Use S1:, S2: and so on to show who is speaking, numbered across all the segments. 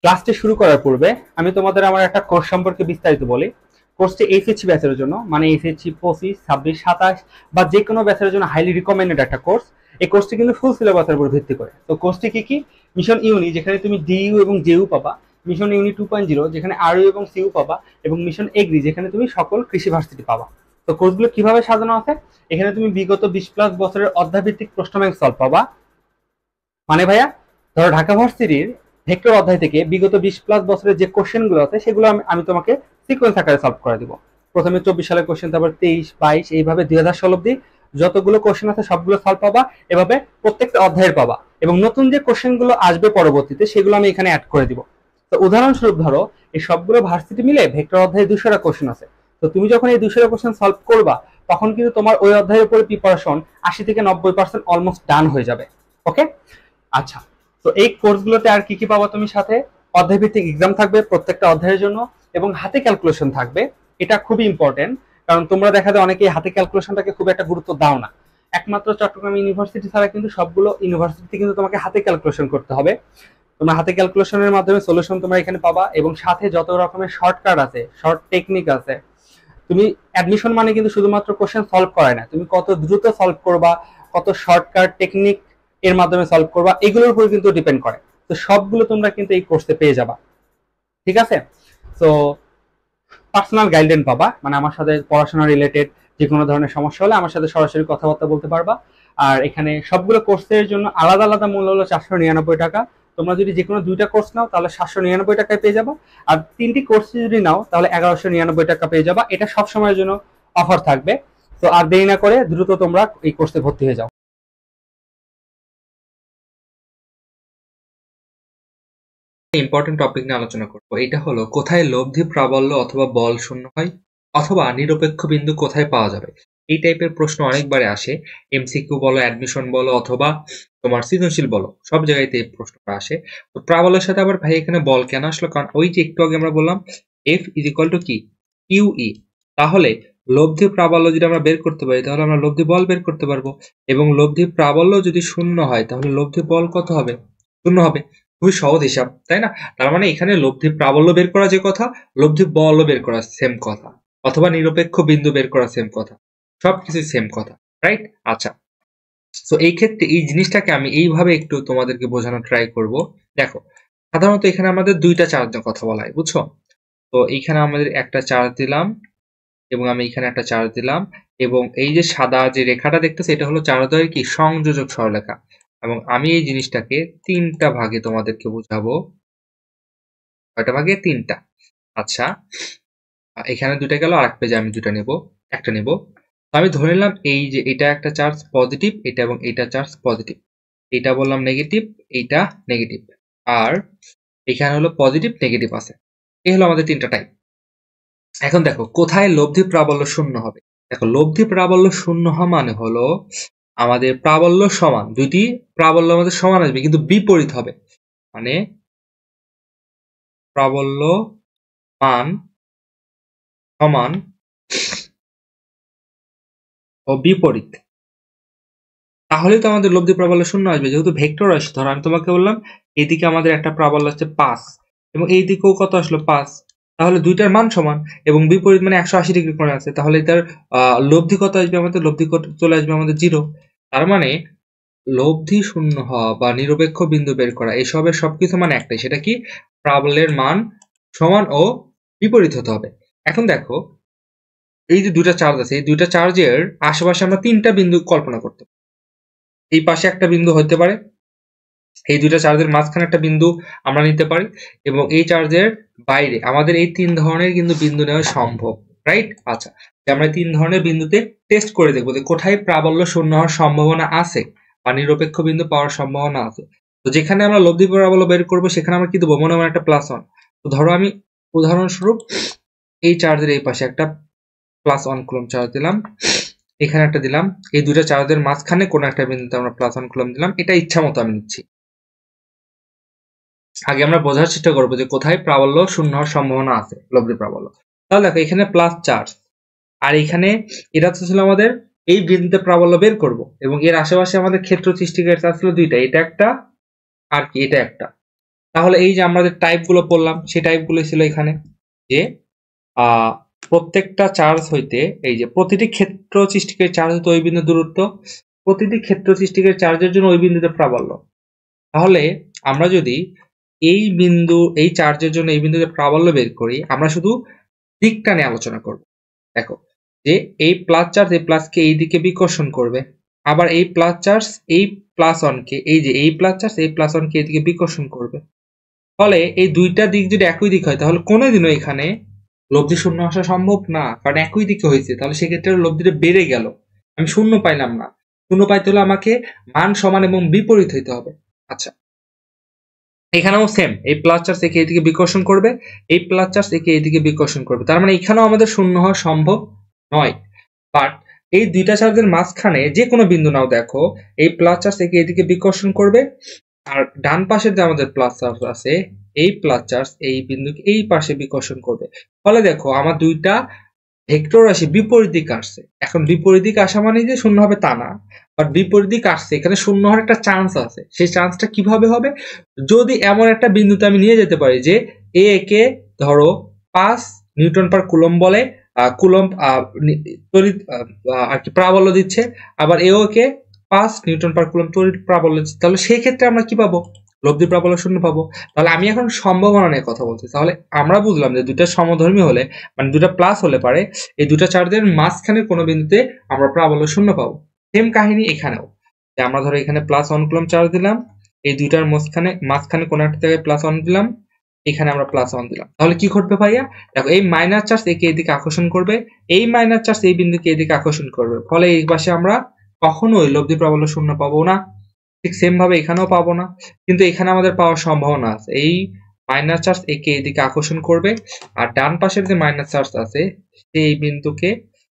S1: ক্লাসটি শুরু করার পূর্বে আমি তোমাদের আমার একটা কোর্স সম্পর্কে বিস্তারিত বলি। কোর্সটি এইচএসসি ব্যাচের জন্য, মানে এইচএসসি 25, 26, 27 বা যে কোনো ব্যাচের জন্য হাইলি রিকমেন্ডেড একটা কোর্স। এই কোর্সটি কিন্তু ফুল সিলেবাসের উপর ভিত্তি করে। তো কোর্সটি কি কি? মিশন ইউনি, যেখানে তুমি ডিইউ এবং জেইউ পাবা। মিশন ইউনি 2.0, যেখানে আরইউ এবং সিইউ পাবা। এবং মিশন এগ্রি, যেখানে তুমি সকল কৃষি ভার্সিটি পাবা। তো কোর্সগুলো কিভাবে সাজানো আছে? এখানে তুমি বিগত 20+ বছরের অধ্যায়ভিত্তিক প্রশ্ন ব্যাংক সলভ পাবা। মানে ভাইয়া, ধরো ঢাকা ভার্সিটির ভেক্টর অধ্যায় থেকে বিগত 20+ বছরের যে কোশ্চেন গুলো আছে সেগুলো আমি তোমাকে সিকোয়েন্স আকারে সলভ করে দিব। প্রথমে 24 সালের কোশ্চেন, তারপর 23, 22, এইভাবে 2016 অব্দি যতগুলো কোশ্চেন আছে সবগুলো সলভ পাবা। এভাবে প্রত্যেকটা অধ্যায়ের পাবা, এবং নতুন যে কোশ্চেন গুলো আসবে পরবর্তীতে সেগুলো আমি এখানে অ্যাড করে দিব। তো উদাহরণস্বরূপ ধরো, এই সবগুলো ভার্সিটি মিলে ভেক্টর অধ্যায়ে 200টা কোশ্চেন আছে। তো তুমি যখন এই 200টা কোশ্চেন সলভ করবা, তখন কিন্তু তোমার ওই অধ্যায়ের উপরে প্রিপারেশন 80 থেকে 90% অলমোস্ট ডান হয়ে যাবে। ওকে, আচ্ছা। তো এই কোর্সগুলোতে আর কি কি পাবা তুমি? সাথে অধ্যায় ভিত্তিক এক্সাম থাকবে প্রত্যেকটা অধ্যায়ের জন্য, এবং হাতে ক্যালকুলেশন থাকবে। এটা খুবই ইম্পর্টেন্ট, কারণ তোমরা দেখা যায় অনেকেই হাতে ক্যালকুলেশনটাকে খুব একটা গুরুত্ব দাও না। একমাত্র চট্টগ্রাম ইউনিভার্সিটি ছাড়া কিন্তু সবগুলো ইউনিভার্সিটিতে কিন্তু তোমাকে হাতে ক্যালকুলেশন করতে হবে। তোমরা হাতে ক্যালকুলেশনের মাধ্যমে সলিউশন তোমরা এখানে পাবা, এবং সাথে যত রকমের শর্টকাট আছে, শর্ট টেকনিক আছে। তুমি অ্যাডমিশন মানে কিন্তু শুধুমাত্র কোশ্চেন সলভ করায় না, তুমি কত দ্রুত সলভ করবা, কত শর্টকাট টেকনিক এর মাধ্যমে সলভ করবা, এগুলোর উপর কিন্তু ডিপেন্ড করে। তো সবগুলো তোমরা কিন্তু এই কোর্সে পেয়ে যাবা। ঠিক আছে? তো পার্সোনাল গাইডলাইন পাবা, মানে আমার সাথে পড়াশোনা রিলেটেড যে কোনো ধরনের সমস্যা হলে আমার সাথে সরাসরি কথাবার্তা বলতে পারবা। আর এখানে সবগুলো কোর্সের জন্য আলাদা আলাদা মূল্য হলো 499 টাকা। তোমরা যদি যে কোনো 2টা কোর্স নাও তাহলে 799 টাকায় পেয়ে যাবা। আর 3টি কোর্স যদি নাও তাহলে 1199 টাকা পেয়ে যাবা। এটা সব সময়ের জন্য অফার থাকবে। তো আর দেরি না করে দ্রুত তোমরা এই কোর্সে ভর্তি হয়ে যাও।
S2: ইম্পর্টেন্ট টপিক নিয়ে আলোচনা করবো। এটা হলো কোথায় লব্ধি প্রাবল্য অথবা বল শূন্য হয়, অথবা নিরপেক্ষ বিন্দু কোথায় পাওয়া যাবে। এই টাইপের প্রশ্ন অনেকবারে আসে। এমসিকিউ বলো, অ্যাডমিশন বলো, অথবা তোমার সৃজনশীল বলো, সব জায়গাতে এই প্রশ্নটা আসে। তো প্রাবল্যের সাথে আবার ভাই এখানে বল কেন আসলো? কারণ ওই যে একটু আগে আমরা বললাম এফ ইজ ইকুয়াল টু কি, ইউই। তাহলে লব্ধি প্রাবল্য যদি আমরা বের করতে পারি তাহলে আমরা লব্ধি বল বের করতে পারবো। এবং লব্ধি প্রাবল্য যদি শূন্য হয় তাহলে লব্ধি বল কত হবে? শূন্য হবে। খুবই সহজ হিসাব, তাই না? তার মানে এখানে লব্ধি প্রাবল্য বের করা যে কথা, লব্ধি বলও বের করা সেম কথা, অথবা নিরপেক্ষ বিন্দু বের করা সেম কথা, সবকিছু সেম কথা, রাইট? আচ্ছা, তো এই ক্ষেত্রে এই জিনিসটাকে আমি এইভাবে একটু তোমাদেরকে বোঝানোর ট্রাই করব। দেখো, সাধারণত এখানে আমাদের 2টা চার্জের কথা বলা হয়, বুঝছো? তো এইখানে আমাদের একটা চার্জ দিলাম, এবং আমি এখানে একটা চার্জ দিলাম, এবং এই যে সাদা যে রেখাটা দেখতেছে এটা হলো চারদ্বয়ের কি সংযোজক সরলরেখা। এবং আমি এই জিনিসটাকে 3টা ভাগে তোমাদেরকে বুঝাবো। কয়টা ভাগে? 3টা। আচ্ছা, এখানে 2টা গেল, আরেক পেজে আমি 2টা নেব, একটা নেব। তো আমি ধরে নিলাম এই যে এটা একটা চার্জ পজিটিভ, এটা এবং এটা চার্জ পজিটিভ, এটা বললাম নেগেটিভ, এইটা নেগেটিভ, আর এখানে হলো পজিটিভ নেগেটিভ আছে। এই হলো আমাদের 3টা টাইপ। এখন দেখো কোথায় লব্ধি প্রাবল্য শূন্য হবে। দেখো, লব্ধি প্রাবল্য শূন্য হওয়া মানে হলো আমাদের প্রাবল্য সমান, দুইটি প্রাবল্য আমাদের সমান আসবে কিন্তু বিপরীত হবে। মানে প্রাবল্য মান সমান ও বিপরীত, তাহলেই তো আমাদের লব্ধি প্রাবল্য শূন্য আসবে। যেহেতু ভেক্টর রাশি, ধরো আমি তোমাকে বললাম এইদিকে আমাদের একটা প্রাবল্য হচ্ছে 5, এবং এই দিকেও কত আসলো? 5। তাহলে দুইটার মান সমান, এবং বিপরীত মানে 180 ডিগ্রি কোণে আছে, তাহলে এটার লব্ধি কত আসবে? আমাদের লব্ধি চলে আসবে আমাদের 0। তার মানে লব্ধি শূন্য হওয়া বা নিরপেক্ষ বিন্দু বের করা, এসবের সবকিছু মানে একটাই, সেটা কি? প্রাবল্যের মান সমান ও বিপরীত হতে হবে। এখন দেখো, এই যে 2টা চার্জ আছে, এই 2টা চার্জের আশেপাশে আমরা 3টা বিন্দু কল্পনা করতে পারি। এই পাশে একটা বিন্দু হতে পারে, এই 2টা চার্জের মাঝখানে একটা বিন্দু আমরা নিতে পারি, এবং এই চার্জের বাইরে আমাদের এই 3 ধরনের কিন্তু বিন্দু নেওয়া সম্ভব, রাইট? আচ্ছা, আমরা 3 ধরনের বিন্দুতে টেস্ট করে দেখবো যে কোথায় প্রাবল্য শূন্য হওয়ার সম্ভাবনা আছে বা নিরপেক্ষ বিন্দু পাওয়ার সম্ভাবনা আছে। তো যেখানে আমরা লব্ধি প্রাবল্য বের করবো সেখানে আমরা কি দেবো? মনে হয় একটা +1। তো ধরো আমি উদাহরণস্বরূপ এই চার্জের এই পাশে একটা +1 কুলম্ব চার্জ দিলাম, এখানে একটা দিলাম, এই 2টা চার্জের মাঝখানে কোন একটা বিন্দুতে আমরা +1 কুলম্ব দিলাম। এটা ইচ্ছা মতো আমি নিচ্ছি। আগে আমরা বোঝার চেষ্টা করবো যে কোথায় প্রাবল্য শূন্য হওয়ার সম্ভাবনা আছে, লব্ধি প্রাবল্য। তাহলে দেখো, এখানে প্লাস চার্জ, আর এখানে এটা ছিল আমাদের এই বিন্দুতে প্রাবল্য বের করব, এবং এর আশেপাশে আমাদের ক্ষেত্র সৃষ্টিকারী চার্জ ছিল 2টা, এটা একটা আর কি এটা একটা। তাহলে এই যে আমরা যে টাইপগুলো পড়লাম সেই টাইপগুলো ছিল এখানে যে প্রত্যেকটা চার্জ হইতে এই যে প্রতিটি ক্ষেত্র সৃষ্টিকারী চার্জ হইতে ওই বিন্দু দূরত্ব, প্রতিটি ক্ষেত্র সৃষ্টিকারী চার্জের জন্য ওই বিন্দুতে প্রাবল্য। তাহলে আমরা যদি এই চার্জের জন্য এই বিন্দুতে প্রাবল্য বের করি, আমরা শুধু দিকটা নিয়ে আলোচনা করব। দেখো যে এই প্লাস চার্জ এই প্লাসকে এই দিকে বিকর্ষণ করবে, আবার এই প্লাস চার্জ এই প্লাস ওয়ানকে এই যে এই প্লাস চার্জ এই প্লাস ওয়ানকে এইদিকে বিকর্ষণ করবে। ফলে এই দুইটা দিক যদি একই দিক হয় তাহলে কোনোদিনও এখানে লব্ধি শূন্য আসা সম্ভব না, কারণ একই দিকে হয়েছে। তাহলে সেক্ষেত্রে লব্ধিটা বেড়ে গেল, আমি শূন্য পাইলাম না। শূন্য পাইতে হলে আমাকে মান সমান এবং বিপরীত হইতে হবে। আচ্ছা, এখানেও সেম, এই প্লাস চার্জ একে এইদিকে বিকর্ষণ করবে, এই প্লাস চার্জ একে এইদিকে বিকর্ষণ করবে। তার মানে এখানেও আমাদের শূন্য হওয়া সম্ভব নয়। বাট এই দুইটা চার্জের মাঝখানে যে কোনো বিন্দু নাও, দেখো এই প্লাস চার্জ একে এইদিকে বিকর্ষণ করবে, আর ডান পাশের যে আমাদের প্লাস চার্জ আছে এই প্লাস চার্জ এই বিন্দুকে এই পাশে বিকর্ষণ করবে। ফলে দেখো আমার দুইটা ভেক্টর রাশি বিপরীত দিকে আসছে। এখন বিপরীত দিকে আসা মানে যে শূন্য হবে তা না, বাট বিপরীত দিকে আসছে, এখানে শূন্য হওয়ার একটা চান্স আছে। সেই চান্সটা কিভাবে হবে? যদি এমন একটা বিন্দুতে আমি নিয়ে যেতে পারি যে এ কে ধরো 5 নিউটন পার কুলম্ব বলে কুলম্ব তড়িৎ আর কি প্রাবল্য দিচ্ছে, আবার এও কে 5 নিউটন পার কুলম্ব তড়িৎ প্রাবল্য দিচ্ছে, তাহলে সেই ক্ষেত্রে আমরা কি পাবো? লব্ধি প্রাবল্য শূন্য পাবো। তাহলে আমি এখন সম্ভাবনা নিয়ে কথা বলছি। তাহলে আমরা বুঝলাম যে দুইটা সমধর্মী হলে, মানে দুটা প্লাস হলে পারে এই দুটা চার্জের মাঝখানে কোনো বিন্দুতে আমরা প্রাবল্য শূন্য পাবো। সেম কাহিনী এখানেও, যে আমরা ধরো এখানে +1 কুলম্ব চার্জ দিলাম, এই দুইটার মাঝখানে কোনো একটা জায়গায় +1 দিলাম, এখানে আমরা +1 দিলাম। তাহলে কি ঘটবে ভাইয়া? দেখো এই মাইনাস চার্জ একে এদিকে আকর্ষণ করবে, এই মাইনাস চার্জ এই বিন্দুকে এদিকে আকর্ষণ করবে। ফলে এই পাশে আমরা কখনোই লব্ধি প্রাবল্য শূন্য পাবো না। ঠিক সেম ভাবে এখানেও পাবো না, কিন্তু এখানে আমাদের পাওয়ার সম্ভাবনা আছে। এই মাইনাস চার্জ একে এদিকে আকর্ষণ করবে, আর ডান পাশের যে মাইনাস চার্জ আছে সেই বিন্দুকে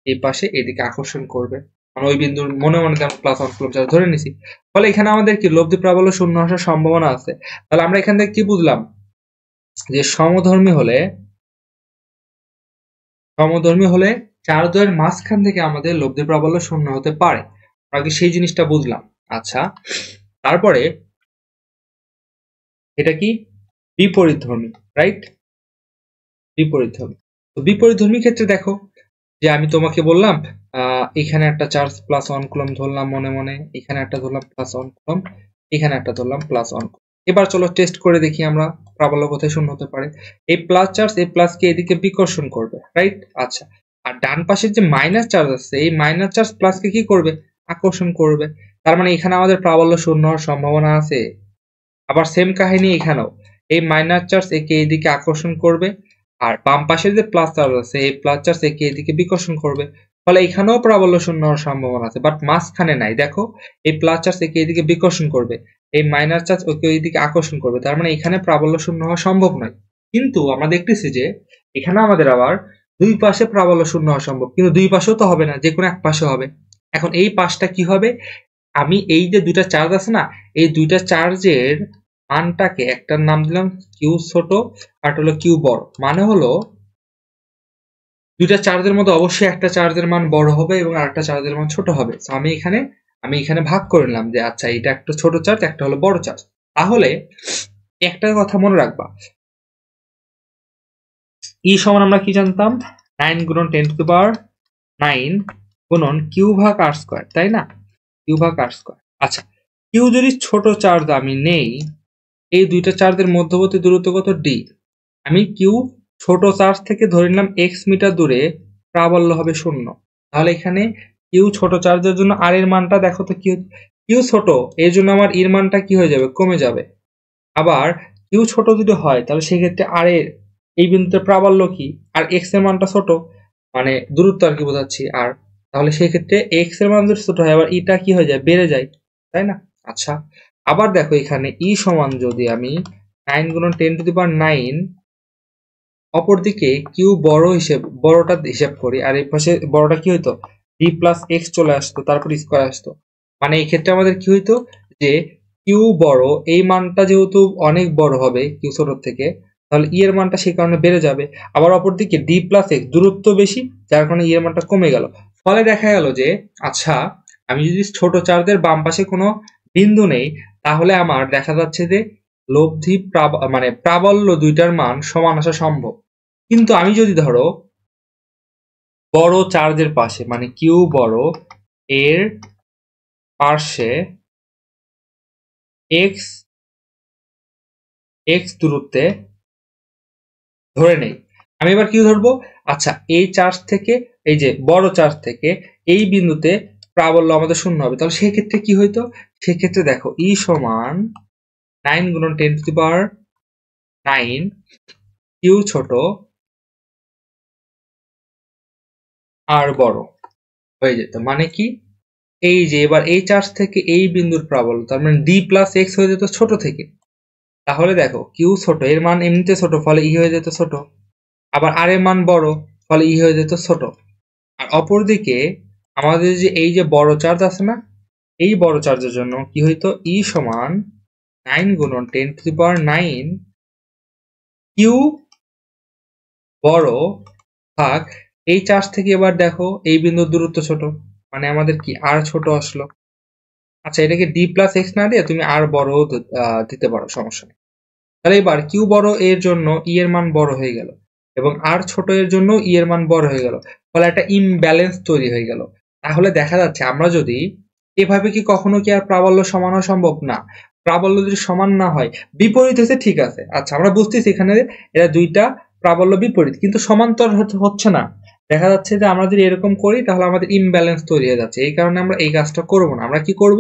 S2: এই পাশে এদিকে আকর্ষণ করবে। মানে ওই বিন্দুর মনে মনে আমরা +1 কুলম্ব চার্জ ধরে নিছি। ফলে এখানে আমাদের কি লব্ধি প্রাবল্য শূন্য আসার সম্ভাবনা আছে। তাহলে আমরা এখান থেকে কি বুঝলাম? যে সমধর্মী হলে চারদ্বয়ের মাঝখান থেকে আমাদের লব্ধি প্রাবল্য শূন্য হতে পারে। আমরা কি সেই জিনিসটা বুঝলাম? আচ্ছা, তারপরে এটা কি বিপরীতধর্মী, রাইট? বিপরীতধর্মী। তো বিপরীতধর্মী ক্ষেত্রে দেখো যে আমি তোমাকে বললাম এখানে একটা চার্জ +1 কুলম্ব ধরলাম মনে মনে, এখানে একটা ধরলাম +1 কুলম্ব, এখানে একটা ধরলাম +1 কুলম্ব। এবার চলো টেস্ট করে দেখি আমরা প্রাবল্য কোথায় শূন্য হতে পারে। এই প্লাস চার্জ এই প্লাসকে এদিকে বিকর্ষণ করবে, রাইট? আচ্ছা, আর ডান পাশের যে মাইনাস চার্জ আছে এই মাইনাস চার্জ প্লাসকে কি করবে? আকর্ষণ করবে। তার মানে এখানে আমাদের প্রাবল্য শূন্য হওয়ার সম্ভাবনা আছে। আবার সেম কাহিনী এখানেও, এই মাইনাস চার্জ একে এইদিকে আকর্ষণ করবে, আর বাম পাশের যে প্লাস চার্জ আছে এই প্লাস চার্জ একে এইদিকে বিকর্ষণ করবে। ফলে এখানেও প্রাবল্য শূন্য হওয়ার সম্ভাবনা আছে, বাট মাঝখানে নাই। দেখো এই প্লাস চার্জ একে এইদিকে বিকর্ষণ করবে, এই মাইনাস চার্জ ওকে এইদিকে আকর্ষণ করবে। তার মানে এখানে প্রাবল্য শূন্য হওয়া সম্ভব নয়। কিন্তু আমরা দেখতেছি যে এখানে আমাদের আবার দুই পাশে প্রাবল্য শূন্য হওয়া সম্ভব, কিন্তু দুই পাশেও তো হবে না, যে কোনো এক পাশে হবে। এখন এই পাশটা কি হবে? আমি এই যে দুইটা চার্জ আছে না, এই দুইটা চার্জের মানটাকে একটার নাম দিলাম কিউ ছোট আর হলো কিউ বড়। মানে হলো দুইটা চার্জের মধ্যে অবশ্যই একটা চার্জের মান বড় হবে এবং আরেকটা চার্জের মান ছোট হবে। তো আমি এখানে ভাগ করে নিলাম যে আচ্ছা এটা একটা ছোট চার্জ, একটা হলো বড় চার্জ। তাহলে একটা কথা মনে রাখবা, ই সমান আমরা কি জানতাম? 9 গুণন 10⁻9 গুণন কিউ ভাগ আর স্কয়ার, তাই না? কিউ ভাগ আর স্কয়ার। আচ্ছা, কিউ যদি ছোট চার্জ আমি নেই, এই দুইটা চার্জের মধ্যবর্তী দূরত্ব কত? ডি। আমি কিউ ছোট চার্জ থেকে ধরে নিলাম x মিটার দূরে, প্রাবল্য হবে শূন্য। তাহলে এখানে কিউ ছোট চার্জের জন্য আর এর মানটা দেখো তো, কিউ ছোট, এর জন্য আমার এর মানটা কি হয়ে যাবে? কমে যাবে। আবার কিউ ছোট যদি হয় তাহলে সেক্ষেত্রে আর এর এই বিন্দুতে প্রাবল্য কি? আর x এর মানটা ছোট, মানে দূরত্ব আর কি বোঝাচ্ছি। আর তাহলে সেক্ষেত্রে x এর মান যদি ছোট হয় আবার ইটা কি হয়ে যায়? বেড়ে যায়, তাই না? আচ্ছা, আবার দেখো এখানে ই সমান যদি আমি 9 গুণন 10⁻9 অপরদিকে কিউ বড়টা হিসেব করি, আর এই পাশে বড়টা কি হইতো? ডি প্লাস এক্স চলে আসতো, তারপর স্কয়ার আসতো। মানে এই ক্ষেত্রে আমাদের কি হইতো? যে কিউ বড়, এই মানটা যেহেতু অনেক বড় হবে কিউ ছোট থেকে, তাহলে ই এর মানটা সেই কারণে বেড়ে যাবে। আবার অপরদিকে ডি প্লাস এক্স দূরত্ব বেশি, যার কারণে ই এর মানটা কমে গেল। ফলে দেখা গেল যে আচ্ছা, আমি যদি ছোট চার্জের বাম পাশে কোনো বিন্দু নেই, তাহলে আমার দেখা যাচ্ছে যে লব্ধি মানে প্রাবল্য দুইটার মান সমান আসা সম্ভব। কিন্তু আমি যদি ধরো বড় চার্জের পাশে মানে কিউ বড় এর পার্শ্বে এক্স দূরত্বে ধরে নেই, আমি এবার কি ধরবো? আচ্ছা, এই চার্জ থেকে, এই যে বড় চার্জ থেকে এই বিন্দুতে প্রাবল্য আমাদের শূন্য হবে। তাহলে সেক্ষেত্রে কি হইতো? সেক্ষেত্রে দেখো ই সমান 9 গুণন 10⁹ কিউ ছোট আর বড় হয়ে যেত। মানে কি? এই যে এবার এই চার্জ থেকে এই বিন্দুর প্রাবল্য, তার মানে ডি প্লাস এক্স হয়ে যেত ছোট থেকে। তাহলে দেখো কিউ ছোট, এর মান এমনিতে ছোট, ফলে ই হয়ে যেত ছোট। আবার আর এর মান বড়, ফলে ই হয়ে যেত ছোট। আর অপরদিকে আমাদের যে এই যে বড় চার্জ আছে না, এই বড় চার্জের জন্য কি হইতো? ই সমান 9 গুণন 10⁹ কিউ বড় ভাগ এই চার্জ থেকে এবার দেখো এই বিন্দুর দূরত্ব ছোট, মানে আমাদের কি আর ছোট আসলো। আচ্ছা, এটাকে ডি প্লাস এক্স না দিয়ে তুমি আর বড় দিতে পারো, সমস্যা নেই। তাহলে এবার কিউ বড় এর জন্য ই এর মান বড় হয়ে গেল এবং আর ছোট এর জন্য ই এর মান বড় হয়ে গেল, ফলে একটা ইমব্যালেন্স তৈরি হয়ে গেল। তাহলে দেখা যাচ্ছে আমরা যদি এভাবে কি কখনো কি আর প্রাবল্য সমান হওয়া সম্ভব? না। প্রাবল্য যদি সমান না হয়, বিপরীত হয়েছে ঠিক আছে, আচ্ছা আমরা বুঝতেছি এখানে এরা দুইটা প্রাবল্য বিপরীত, কিন্তু সমান্তর হচ্ছে না। দেখা যাচ্ছে যে আমরা যদি এরকম করি তাহলে আমাদের ইমব্যালেন্স তৈরি হয়ে যাচ্ছে। এই কারণে আমরা এই কাজটা করব না। আমরা কি করব?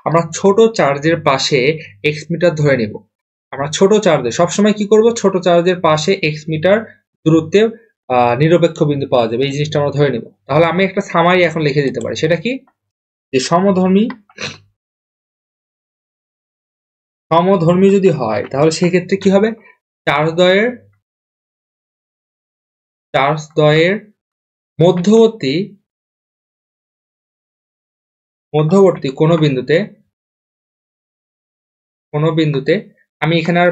S2: আমরা ছোট চার্জের পাশে এক্স মিটার ধরে নেব। আমরা ছোট চার্জে সবসময় কি করব? ছোট চার্জের পাশে এক্স মিটার দূরত্বে নিরপেক্ষ বিন্দু পাওয়া যাবে, এই জিনিসটা আমরা ধরে নিব। তাহলে আমি একটা সামারি এখন লিখে দিতে পারি, সেটা কি? যে সমধর্মী যদি হয় তাহলে সেক্ষেত্রে কি হবে? চার্জ দ্বয়ের মধ্যবর্তী কোনো বিন্দুতে আমি এখানে আর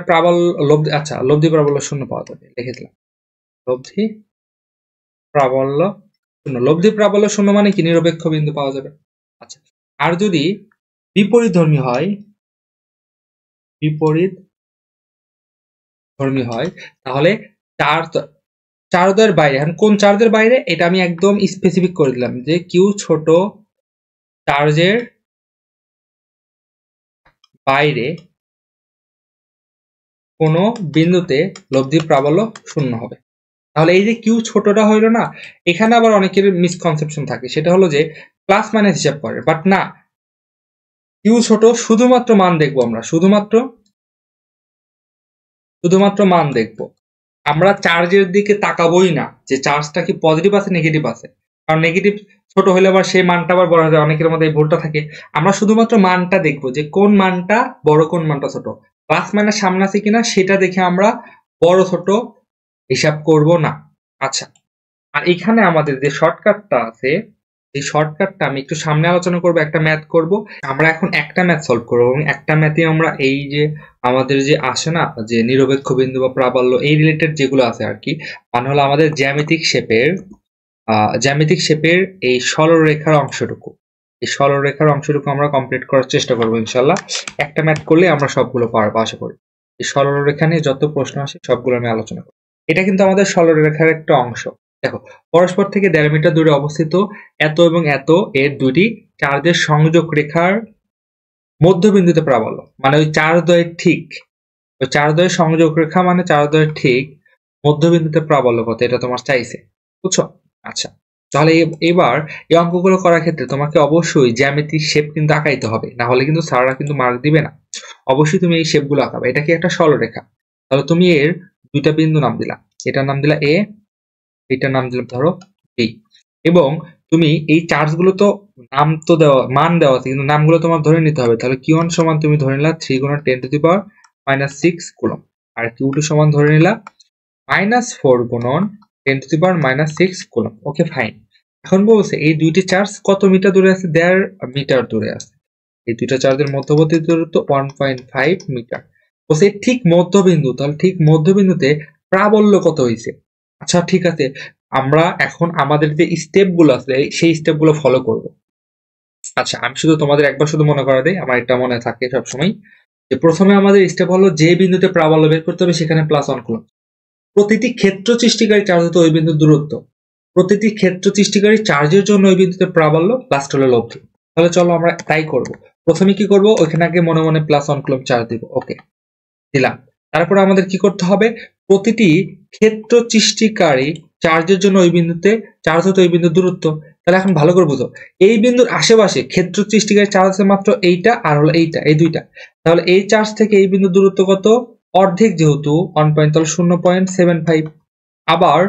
S2: লব্ধি প্রাবল্য শূন্য পাওয়া যাবে, লিখে দিলাম। লব্ধি প্রাবল্য শূন্য মানে কি? নিরপেক্ষ বিন্দু পাওয়া যাবে। আচ্ছা, আর যদি বিপরীতধর্মী হয় তাহলে চার্জের বাইরে, এখন কোন চার্জের বাইরে এটা আমি একদম স্পেসিফিক করে দিলাম যে কিউ ছোট চার্জের বাইরে কোনো বিন্দুতে লব্ধি প্রাবল্য শূন্য হবে। তাহলে এই যে কিউ ছোটটা হইলো না, এখানে আবার অনেকের মিসকনসেপশন থাকে, সেটা হলো যে প্লাস মাইনাস হিসাব করে, বাট না, কিউ ছোট শুধুমাত্র মান দেখবো আমরা, শুধুমাত্র মান দেখবো। আমরা চার্জের দিকে তাকাবোই না যে চার্জটা কি পজিটিভ আছে নেগেটিভ আছে, কারণ নেগেটিভ ছোট হলে আবার সেই মানটা আবার বড় হয়ে যায়, অনেকের মধ্যে এই ভুলটা থাকে। আমরা শুধুমাত্র মানটা দেখবো যে কোন মানটা বড় কোন মানটা ছোট, প্লাস মাইনাস সামনে আছে কিনা সেটা দেখে আমরা বড় ছোট হিসাব করব না। আচ্ছা, আর এখানে আমাদের যে শর্টকাটটা আছে, এই শর্টকাটটা আমি একটু সামনে আলোচনা করব, একটা ম্যাথ করব। আমরা এখন একটা ম্যাথ সলভ করবো এবং একটা ম্যাথে আমরা এই যে আমাদের যে আসে না যে নিরপেক্ষ বিন্দু বা প্রাবল্য এই রিলেটেড যেগুলো আছে আর কি, মানে হলো আমাদের জ্যামিতিক শেপের এই সরলরেখার অংশটুকু, এই সরলরেখার অংশটুকু আমরা কমপ্লিট করার চেষ্টা করবো ইনশাল্লাহ। একটা ম্যাথ করলে আমরা সবগুলো পারবো আশা করি। এই সরলরেখা নিয়ে যত প্রশ্ন আসে সবগুলো আমি আলোচনা করবো। এটা কিন্তু আমাদের সরলরেখার একটা অংশ। দেখো, পরস্পর থেকে 1.5 মিটার দূরে অবস্থিত এত এবং এত এর দুটি চার্জের সংযোগ রেখার মধ্যবিন্দুতে প্রাবল্য, মানে ওই চার্জদ্বয়ের ঠিক, ওই চার্জদ্বয়ের সংযোগ রেখা মানে চার্জদ্বয়ের ঠিক মধ্যবিন্দুতে প্রাবল্য কত, এটা তোমার চাইছে, বুঝছো? আচ্ছা, তাহলে এবার এই অঙ্কগুলো করার ক্ষেত্রে তোমাকে অবশ্যই জ্যামিতিক শেপ কিন্তু আঁকাইতে হবে, না হলে কিন্তু স্যাররা কিন্তু মার্ক দিবে না। অবশ্যই তুমি এই শেপগুলো আঁকাবে। এটা কি একটা সরলরেখা, তাহলে তুমি এর দুইটা বিন্দু নাম দিলা, এটার নাম দিলা এ, এটার নাম দিলাম ধরো বি, এবং তুমি এই চার্জগুলো তো নাম তো দেওয়া, মান দেওয়া আছে, কিন্তু নামগুলো তোমার ধরে নিতে হবে। তাহলে কিউ1 সমান তুমি ধরে নিলা 3 গুণন 10⁻⁻6 কুলম, আর কিউ2 সমান ধরে নিলা -4 গুণন 10⁻⁻6 কুলম। ওকে, ফাইন। এখন বলছে এই দুইটি চার্জ কত মিটার দূরে আছে? 1.5 মিটার দূরে আছে। এই দুইটা চার্জের মধ্যবর্তী দূরত্ব 1.5 মিটার। বলছে ঠিক মধ্যবিন্দু, তাহলে ঠিক মধ্যবিন্দুতে প্রাবল্য কত হয়েছে? আচ্ছা ঠিক আছে, আমরা এখন আমাদের যে স্টেপগুলো আছে সেই স্টেপগুলো ফলো করব। আচ্ছা, আমি শুধু তোমাদের একবার শুধু মনে করা দেই, আমার এটা মনে থাকে সবসময়। যে প্রথমে আমাদের স্টেপ হলো যে বিন্দুতে প্রাবল্য বের করতে হবে সেখানে +1 কুলম্ব। প্রতিটি ক্ষেত্র সৃষ্টিকারী চার্জ হতে ওই বিন্দুর দূরত্ব, প্রতিটি ক্ষেত্র সৃষ্টিকারী চার্জের জন্য ওই বিন্দুতে প্রাবল্য, লাস্ট হলো লব্ধি। তাহলে চলো আমরা তাই করব। প্রথমে কি করব, ওইখানে আগে মনে মনে +1 কুলম্ব চার্জ দিব। ওকে, দিলাম। তারপর আমাদের কি করতে হবে, প্রতিটি ক্ষেত্র সৃষ্টিকারী চার্জের জন্য ওই বিন্দুতে চার্জ হতে ওই বিন্দুর দূরত্ব। তাহলে এখন ভালো করে বুঝো, এই বিন্দুর আশেপাশে ক্ষেত্র সৃষ্টিকারী চার্জ আছে মাত্র এইটা আর হলো এইটা, এই দুইটা। তাহলে এই চার্জ থেকে এই বিন্দুর দূরত্ব কত, অর্ধেক, যেহেতু 0.75। আবার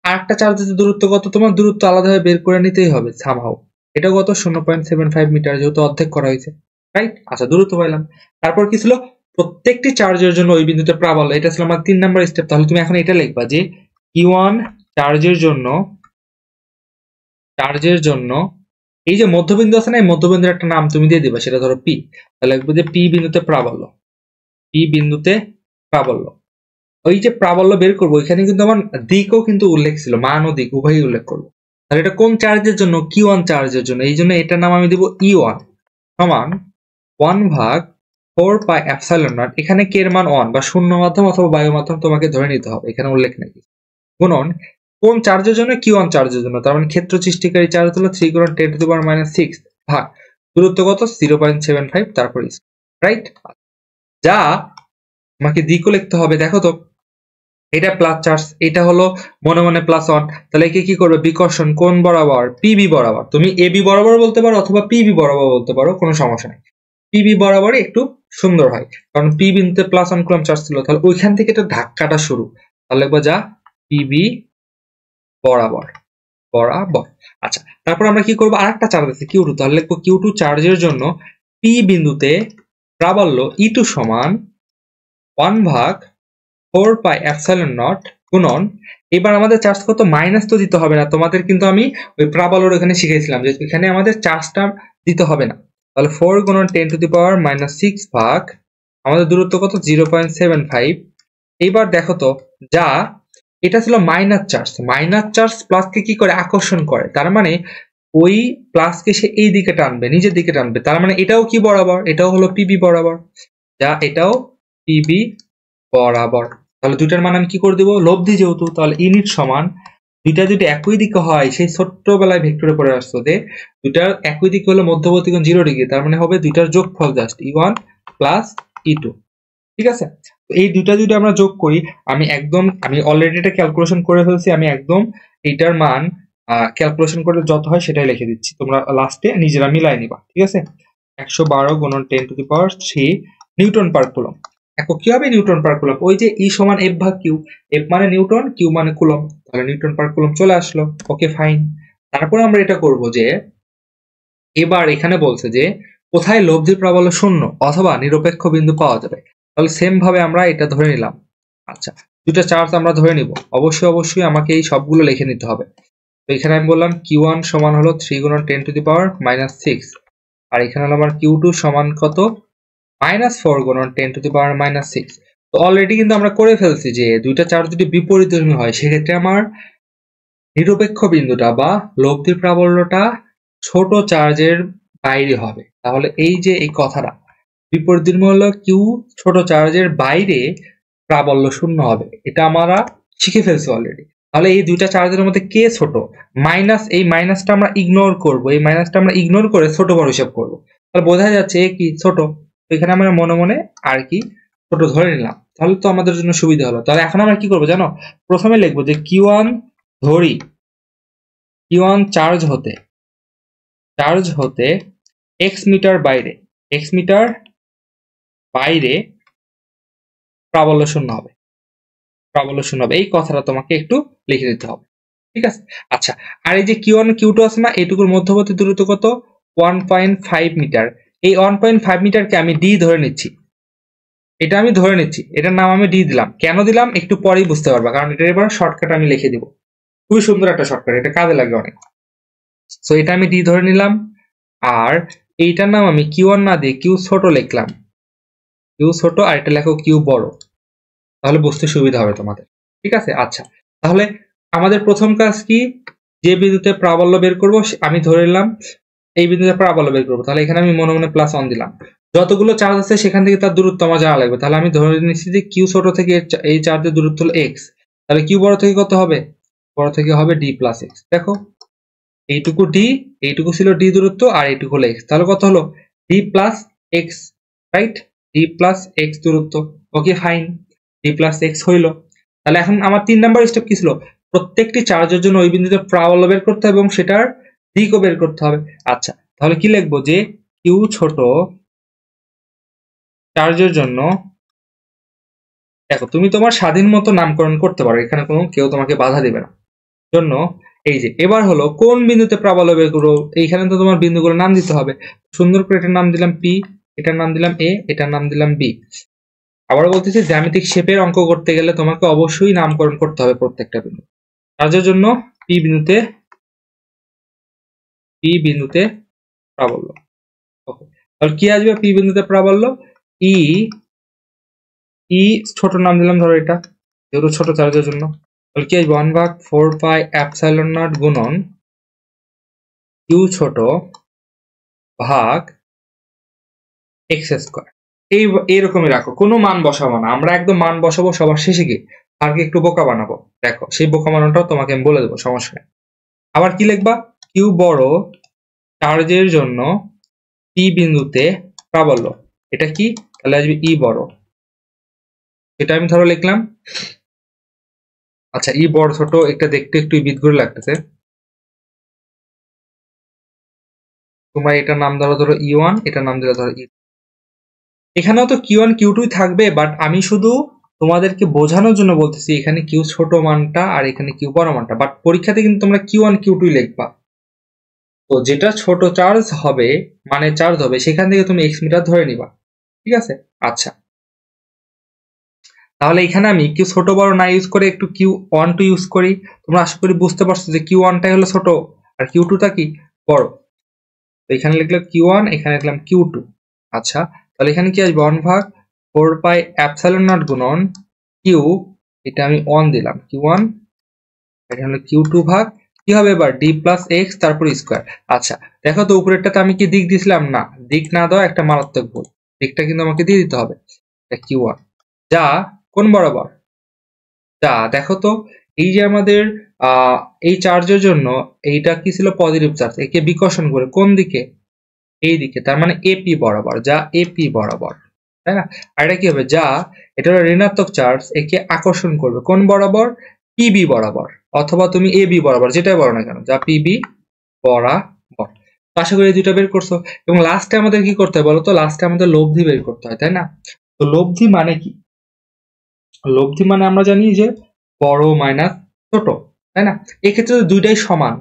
S2: আরেকটা চার্জের দূরত্ব কত, তোমার দূরত্ব আলাদাভাবে বের করে নিতেই হবে সামহাও। এটা কত, 0.75 মিটার, যেহেতু অর্ধেক করা হয়েছে, রাইট? আচ্ছা, দূরত্ব পাইলাম। তারপর কি ছিল, প্রত্যেকটি চার্জের জন্য ওই বিন্দুতে প্রাবল্য, এটা ছিল আমার 3 নাম্বার স্টেপ। তাহলে তুমি এখন এটা লিখবা যে Q1 চার্জের জন্য এই যে মধ্যবিন্দু আছে না, এই মধ্যবিন্দুর একটা নাম তুমি দিয়ে দিবা, সেটা ধরো P। তাহলে লিখবো যে P বিন্দুতে প্রাবল্য, P বিন্দুতে প্রাবল্য। ওই যে প্রাবল্য বের করবো, এখানে কিন্তু আমার দিকও কিন্তু উল্লেখ ছিল, মান ও দিক উভয়ই উল্লেখ করবো। তাহলে এটা কোন চার্জের জন্য, Q1 চার্জের জন্য, এই জন্য এটার নাম আমি দিব E1 সমান 1/4πε0। এখানে কে এর মান 1 বা শূন্য মাধ্যম অথবা বায়ু মাধ্যম তোমাকে ধরে নিতে হবে, এখানে উল্লেখ নেই। গুণন কোন চার্জের জন্য, Q1 চার্জের জন্য, তার মানে ক্ষেত্র সৃষ্টিকারী চার্জ হলো 3 × 10⁻⁶ ভাগ দূরত্ব কত, 0.75, তারপর রাইট। যা তোমাকে দিকও লিখতে হবে, দেখো তো এটা প্লাস চার্জ, এটা হলো মনে মনে +1। তাহলে একে কি করবে, বিকর্ষণ কোণ বরাবর, পিবি বরাবর, তুমি এবি বরাবর বলতে পারো অথবা পিবি বরাবর বলতে পারো, কোনো সমস্যা নেই। পিবি বরাবর একটু সুন্দর হয়, কারণ পি বিন্দুতে +1 কুলম্ব চার্জ ছিল, তাহলে ওইখান থেকে এটা ধাক্কাটা শুরু। তাহলে লিখবো যা পিবি বরাবর বরাবর। আচ্ছা, তারপর আমরা কি করবো, আরেকটা চার্জ আছে Q2, তাহলে লিখবো Q2 চার্জের জন্য পি বিন্দুতে প্রাবল্য E2 সমান 1/4πε0 গুণন, এবার আমাদের চার্জ কত, মাইনাস তো দিতে হবে না, তোমাদের কিন্তু আমি ওই প্রাবল্যর এখানে শিখেছিলাম যে এখানে আমাদের চার্জটা দিতে হবে না। তাহলে 4 × 10⁻⁶ ভাগ আমাদের দূরত্ব কত, 0.75। এইবার দেখো তো, যা এটা ছিল মাইনাস চার্জ প্লাসকে কি করে, আকর্ষণ করে, তার মানে ওই প্লাসকে সে এই দিকে টানবে, নিজের দিকে টানবে, তার মানে এটাও কি বরাবর, এটাও হলো পিবি বরাবর, যা এটাও পিবি বরাবর। তাহলে দুইটার মান আমি কি করে দেবো, লব্ধি যেহেতু, তাহলে ইউনিট সমান, দুইটা যদি একই দিকে হয়, সেই ছোট্টবেলায় ভেক্টরে পড়ে আসতো যে দুইটার একই দিকে হলে মধ্যবর্তী কোণ 0 ডিগ্রি, তার মানে হবে দুইটার যোগফল জাস্ট E1 + E2। ঠিক আছে, এই দুইটা যদি আমরা যোগ করি, আমি অলরেডি এটা ক্যালকুলেশন করে ফেলছি, আমি একদম এইটার মান ক্যালকুলেশন করে যত হয় সেটাই লিখে দিচ্ছি, তোমরা লাস্টে নিজেরা মিলাই নিবা। ঠিক আছে, 112 × 10⁻³ নিউটন পার কুলম্ব। একক কি হবে, নিউটন পার কুলম্ব। ওই যে E সমান F/Q, F মানে নিউটন, Q মানে কুলম্ব, তাহলে নিউটন পার কুলম্ব চলে আসলো। ওকে, ফাইন। তারপর আমরা এটা করব যে এবার এখানে বলছে যে কোথায় লব্ধি প্রাবল্য 0 অথবা নিরপেক্ষ বিন্দু পাওয়া যাবে। তাহলে সেম ভাবে আমরা এটা ধরে নিলাম। আচ্ছা, দুটো চার্জ আমরা ধরে নিব, অবশ্যই আমাকে এই সবগুলো লিখে নিতে হবে। তো এখানে আমি বললাম Q1 সমান হলো 3 × 10⁻⁶, আর এখানে হলো আমার Q2 সমান কত, -4 × 10⁻⁶। তো অলরেডি কিন্তু আমরা করে ফেলছি যে দুইটা চার্জ যদি বিপরীতধর্মী হয়, সেক্ষেত্রে আমার নিরপেক্ষ বিন্দুটা বা লব্ধি প্রাবল্যটা ছোট চার্জের বাইরে হবে। তাহলে এই যে এই কথাটা, বিপরীতধর্মী হলো কিউ ছোট চার্জের বাইরে প্রাবল্য 0 হবে, এটা আমরা শিখে ফেলছি অলরেডি। তাহলে এই দুইটা চার্জের মধ্যে কে ছোট, এই মাইনাসটা আমরা ইগনোর করব, এই মাইনাসটা আমরা ইগনোর করে ছোট বড় হিসাব করব। তাহলে বোঝা যাচ্ছে কি ছোট, তো এখানে আমরা মনে মনে আর কি ছোট ধরে নিলাম, তাহলে তো আমাদের জন্য সুবিধা হলো। তাহলে এখন আমরা কি করবো জানো, প্রথমে লিখবো যে Q1 ধরি, Q1 চার্জ হতে x মিটার বাইরে প্রাবল্য 0 হবে, এই কথাটা তোমাকে একটু লিখে দিতে হবে। ঠিক আছে, আচ্ছা, আর এই যে Q1 Q2 আছে না, এইটুকুর মধ্যবর্তী দূরত্ব কত, 1.5 মিটার। এই 1.5 মিটারকে আমি ডি ধরে নিচ্ছি, এটা আমি ধরে নিচ্ছি, এটার নাম আমি ডি দিলাম। কেন দিলাম একটু পরেই বুঝতে পারবা, কারণ এটার এবার শর্টকাট আমি লিখে দিব, খুবই সুন্দর একটা শর্টকাট, এটা কাজে লাগে অনেক। সো এটা আমি ডি ধরে নিলাম, আর এইটার নাম আমি Q1 না দিয়ে কিউ ছোট লিখলাম, কিউ ছোট, আর এটা লেখো কিউ বড়, তাহলে বুঝতে সুবিধা হবে তোমাদের। ঠিক আছে, আচ্ছা, তাহলে আমাদের প্রথম কাজ কি, যে বিন্দুতে প্রাবল্য বের করব আমি ধরে নিলাম এই বিন্দুতে প্রাবল্য বের করবো, তাহলে এখানে আমি মনে মনে +1 দিলাম। যতগুলো চার্জ আছে সেখান থেকে তার দূরত্ব আমার জানা লাগবে। তাহলে আমি ধরে নিচ্ছি যে কিউ ছোট থেকে এই চার্জের দূরত্ব হলো এক্স, তাহলে কিউ বড় থেকে কত হবে? বড় থেকে হবে ডি প্লাস এক্স। দেখো এইটুকু ডি, এইটুকু ছিল ডি দূরত্ব, আর এইটুকু হলো এক্স, তাহলে কত হলো? D plus x, right? D plus x দূরত্ব। Okay fine, D plus x হইলো। তাহলে এখন আমার 3 নাম্বার স্টেপ কি ছিল? প্রত্যেকটি চার্জের জন্য ওই বিন্দুতে প্রাবল্য বের করতে হবে এবং সেটার দিকও বের করতে হবে। আচ্ছা, তাহলে কি লিখবো? যে কিউ ছোট চার্জের জন্য, দেখো তুমি তোমার স্বাধীন মতো নামকরণ করতে পারো, এখানে কোনো কেউ তোমাকে বাধা দিবে না। জন্য এই যে এবার হলো কোন বিন্দুতে প্রাবল্য বের করবো, এইখানে তো তোমার বিন্দুগুলো নাম দিতে হবে। সুন্দর করে এটার নাম দিলাম পি, এটার নাম দিলাম এ, এটার নাম দিলাম বি। আবার বলতেছি জ্যামিতিক শেপের অঙ্ক করতে গেলে তোমাকে অবশ্যই নামকরণ করতে হবে প্রত্যেকটা বিন্দু। চার্জের জন্য পি বিন্দুতে প্রাবল্য। ওকে, তাহলে কি আসবে পি বিন্দুতে প্রাবল্য? ই ছোট নাম দিলাম, ধরো এটা যেহেতু ছোট চার্জের জন্য, তাহলে কি আসবে? 1/4πε0 গুণন কিউ ছোট ভাগ এক্স স্কোয়ার। এইরকমই রাখো, কোনো মান বসাবো না, আমরা একদম মান বসাবো সবার শেষে গিয়ে, আগে একটু বোকা বানাবো। দেখো সেই বোকা বানানোটাও তোমাকে আমি বলে দেবো, সমস্যা নেই। আবার কি লিখবা? কিউ বড় চার্জের জন্য পি বিন্দুতে প্রাবল্য, এটা কি? তাহলে আসবে ই বড়, এটা আমি ধরো লিখলাম। আচ্ছা, ই বড় ছোট এটা দেখতে একটু বিদ করে লাগতেছে, তোমরা এটার নাম ধরো ই1, এটার নাম দিলে ধরো ই। এখানেও তো কিউ1 কিউ2 থাকবে, বাট আমি শুধু তোমাদেরকে বোঝানোর জন্য বলতেছি এখানে কিউ ছোট মানটা আর এখানে কিউ বড় মানটা, বাট পরীক্ষাতে কিন্তু তোমরা কিউ1 কিউ2 লিখবা। তো যেটা ছোট চার্জ হবে, মানে চার্জ হবে, সেখান থেকে তুমি এক্স মিটার ধরে নিবা, ঠিক আছে? আচ্ছা, তাহলে এখানে আমি কিউ ছোট বড় না ইউজ করে একটু কিউ1 টু ইউজ করি। তোমরা আশা করি বুঝতে পারছো যে কিউ1টাই হলো ছোট আর কিউ2টা কি বড়। তো এখানে লিখলাম কিউ1, এখানে লিখলাম কিউ2। আচ্ছা, তাহলে এখানে কি আসবে? 1/4πε0 গুণন কিউ, এটা আমি 1 দিলাম, কিউ1, এটা হলো কিউ2 ভাগ কি হবে এবার? ডি প্লাস এক্স তারপর স্কোয়ার। আচ্ছা, দেখো তো উপরেরটাতে আমি কি দিক দিছিলাম? না, দিক না দেওয়া একটা মারাত্মক ভুল, দিকটা কিন্তু আমাকে দিয়ে দিতে হবে। এটা কিউ1 যা কোন বরাবর? যা দেখো তো এই যে আমাদের এই চার্জের জন্য এইটা কি ছিল? পজিটিভ চার্জ, একে বিকর্ষণ করে কোন দিকে? এই দিকে, তার মানে এপি বরাবর, যা এপি বরাবর, তাই না? আর এটা কি হবে? যা এটা হলো ঋণাত্মক চার্জ, একে আকর্ষণ করবে কোন বরাবর? পিবি বরাবর, অথবা তুমি এবি বরাবর, যেটাই বলো না কেন, যা পিবি বরাবর। আশা করি এই দুইটা বের করছো। এবং লাস্টে আমাদের কি করতে হয় বলো তো? লাস্টে আমাদের লব্ধি বের করতে হয়, তাই না? তো লব্ধি মানে কি? লব্ধি মানে আমরা জানি যে বড় মাইনাস ছোট, তাই না? এক্ষেত্রে দুইটাই সমান।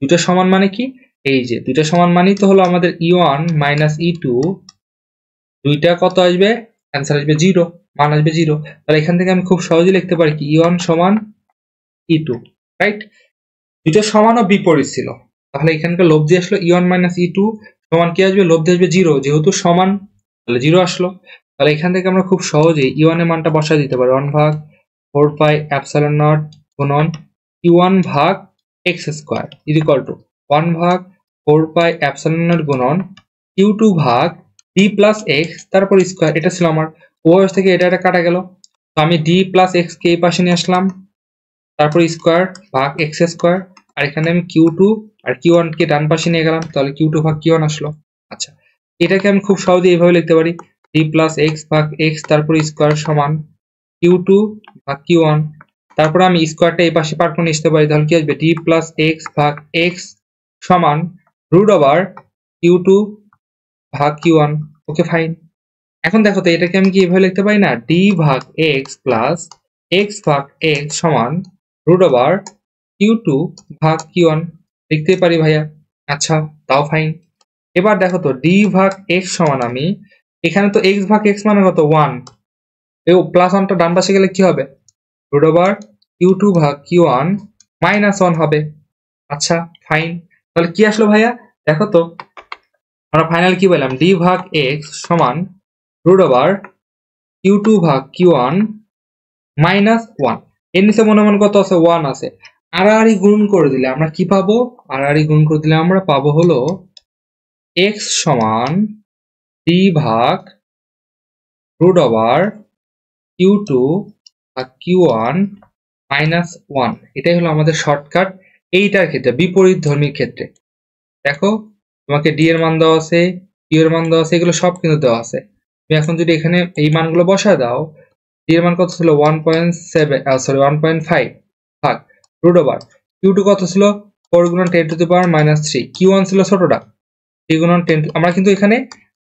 S2: দুইটা সমান মানে কি? এই যে দুইটা সমান মানেই তো হলো আমাদের ই1 মাইনাস ই2, দুইটা কত আসবে? অ্যান্সার আসবে 0, মান আসবে 0। তাহলে এখান থেকে আমি খুব সহজেই লিখতে পারি কি ই1 সমান ই2, রাইট? দুইটা সমান ও বিপরীত ছিল, তাহলে এখানকার লব্ধি আসলো ই1 মাইনাস ই2 সমান কি আসবে? লব্ধি আসবে 0, যেহেতু সমান তাহলে 0 আসলো। তাহলে এখান থেকে আমরা খুব সহজেই ই1 এর মানটা বসায় দিতে পারি, 1/4πε0 গুণন q1 ভাগ x square is equal to 1/4πε0 গুণন q2 ভাগ d প্লাস এক্স তারপর স্কোয়ার। এটা ছিল আমার ওয়ার্স থেকে এটা কাটা গেল, তো আমি d প্লাস এক্স কে এই পাশে নিয়ে আসলাম, তারপর স্কোয়ার ভাগ এক্স স্কোয়ার, আর এখানে আমি q2 আর q1 কে ডান পাশে নিয়ে গেলাম, তাহলে q2 ভাগ q1 আসলো। আচ্ছা, এটাকে আমি খুব সহজে এইভাবে লিখতে পারি, d প্লাস এক্স ভাগ এক্স তারপর স্কোয়ার সমান q2 ভাগ q1, তারপর আমি স্কোয়ারটা এই পাশে পার করে আসতে পারি, তাহলে কি আসবে? d প্লাস এক্স ভাগ এক্স সমান রুট ওভার q2 ভাগ q1। Okay fine. এখন দেখো তো এটাকে আমি কি এভাবে লিখতে পারি না, d ভাগ এক্স প্লাস এক্স ভাগ এক্স সমান রুট ওভার q2 ভাগ q1 লিখতে পারি ভাইয়া। আচ্ছা, তাও ফাইন। এবার দেখো তো d ভাগ এক্স সমান, আমি এখানে তো x ভাগ x মানে কত? 1, এই প্লাস 1টা ডান পাশে গেলে কি হবে? রুট ওভার q2 ভাগ q1 মাইনাস 1 হবে। আচ্ছা ফাইন, তাহলে কি আসলো ভাইয়া? দেখো তো আমরা ফাইনাল কি বললাম, d ভাগ x সমান রুট ওভার q2 ভাগ q1 মাইনাস 1। এর নিচে মনে মনে কত আছে? 1 আছে। আড়াআড়ি গুণ করে দিলে আমরা কি পাবো? আড়াআড়ি গুণ করে দিলে আমরা পাবো হলো x সমান ডি ভাগ রুট ওভার Q2 ভাগ Q1 মাইনাস 1। এটাই হলো আমাদের শর্টকাট এইটার ক্ষেত্রে, বিপরীতধর্মীর ক্ষেত্রে। দেখো তোমাকে ডি এর মান দেওয়া আছে, কিউ এর মান দেওয়া আছে, এগুলো সব কিন্তু দেওয়া আছে। তুমি এখন যদি এখানে এই মানগুলো বসায় দাও, ডি এর মান কত ছিল 1.5 ভাগ রুট ওভার Q2 কত ছিল 4 গুণন 10 টু দি পাওয়ার -3, Q1 ছিল ছোটটা 3 গুণন 10, আমরা কিন্তু এখানে